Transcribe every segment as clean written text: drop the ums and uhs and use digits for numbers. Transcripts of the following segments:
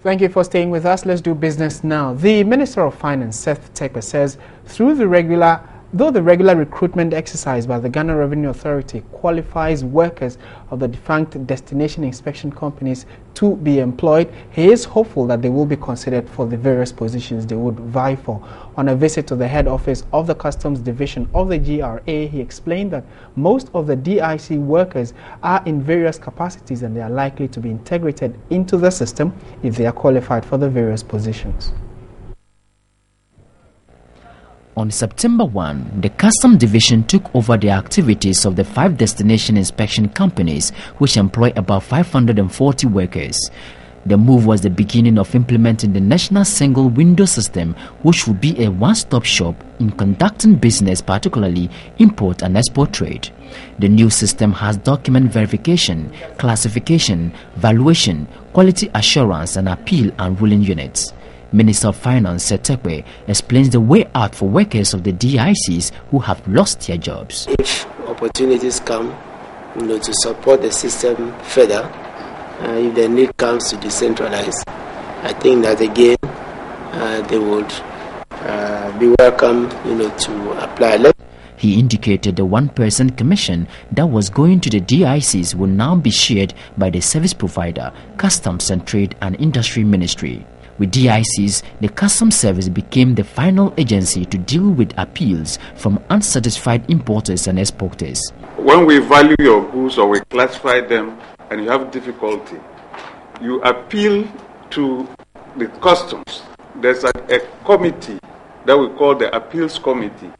Thank you for staying with us. Let's do business now. The Minister of Finance, Seth Terkper, says though the regular recruitment exercise by the Ghana Revenue Authority qualifies workers of the defunct destination inspection companies to be employed, he is hopeful that they will be considered for the various positions they would vie for. On a visit to the head office of the Customs Division of the GRA, he explained that most of the DIC workers are in various capacities and they are likely to be integrated into the system if they are qualified for the various positions. On September 1, the Customs Division took over the activities of the 5 destination inspection companies, which employ about 540 workers. The move was the beginning of implementing the National Single Window System, which will be a one-stop shop in conducting business, particularly import and export trade. The new system has document verification, classification, valuation, quality assurance, and appeal and ruling units. Minister of Finance, Seth Terkper, explains the way out for workers of the DICs who have lost their jobs. If opportunities come, to support the system further, if the need comes to decentralize, I think that again they would be welcome, to apply. He indicated the one-person commission that was going to the DICs will now be shared by the service provider, Customs and Trade and Industry Ministry. With DICs, the Customs Service became the final agency to deal with appeals from unsatisfied importers and exporters. When we value your goods or we classify them and you have difficulty, you appeal to the customs. There's a committee that we call the Appeals Committee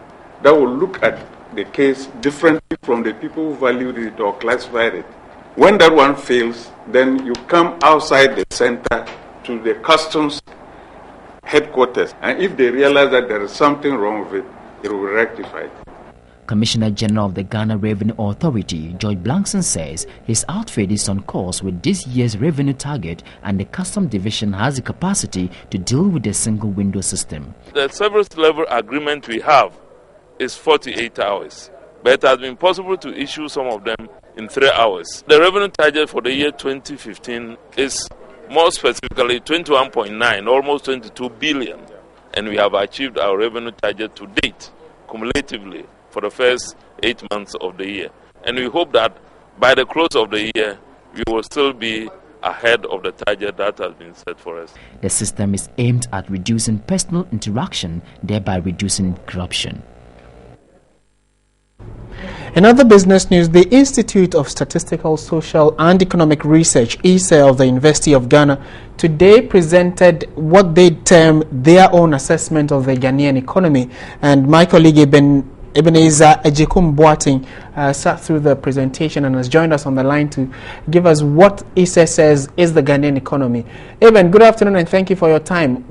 that will look at the case differently from the people who valued it or classified it. When that one fails, then you come outside the center to the customs headquarters, and if they realize that there is something wrong with it, it will be rectified. Commissioner General of the Ghana Revenue Authority, George Blankson, says his outfit is on course with this year's revenue target and the Customs Division has the capacity to deal with the single window system. The service level agreement we have is 48 hours, but it has been possible to issue some of them in 3 hours. The revenue target for the year 2015 is more specifically 21.9, almost 22 billion, and we have achieved our revenue target to date, cumulatively, for the first 8 months of the year. And we hope that by the close of the year, we will still be ahead of the target that has been set for us. The system is aimed at reducing personal interaction, thereby reducing corruption. In other business news, the Institute of Statistical, Social and Economic Research, ISE of the University of Ghana, today presented what they term their own assessment of the Ghanaian economy. And my colleague Ebenezer Ejekum-Boateng sat through the presentation and has joined us on the line to give us what ISE says is the Ghanaian economy. Eben, good afternoon and thank you for your time.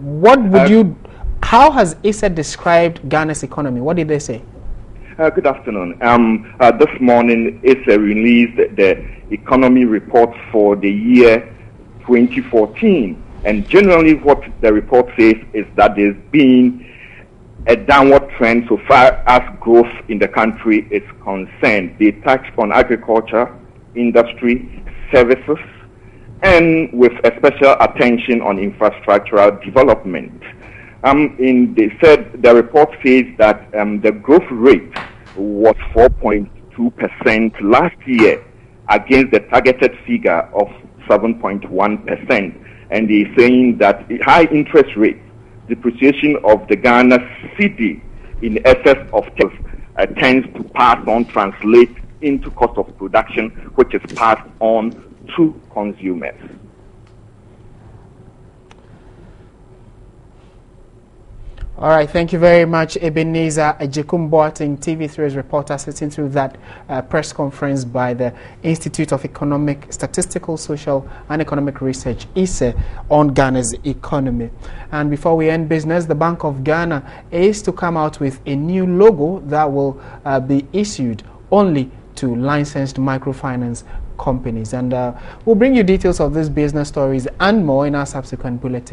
How has ISE described Ghana's economy? What did they say? Good afternoon. This morning, ISE released the economy report for the year 2014. And generally what the report says is that there's been a downward trend so far as growth in the country is concerned. They touched on agriculture, industry, services, and with a special attention on infrastructural development. They said the report says that the growth rate was 4.2% last year against the targeted figure of 7.1%. And they're saying that high interest rates, depreciation of the Ghana cedi in excess of tends to translate into cost of production, which is passed on to consumers. All right, thank you very much, Ebenezer Ejekum-Boateng, TV3's reporter, sitting through that press conference by the Institute of Statistical, Social and Economic Research, ISE, on Ghana's economy. And before we end business, the Bank of Ghana is to come out with a new logo that will be issued only to licensed microfinance companies. And we'll bring you details of these business stories and more in our subsequent bulletin.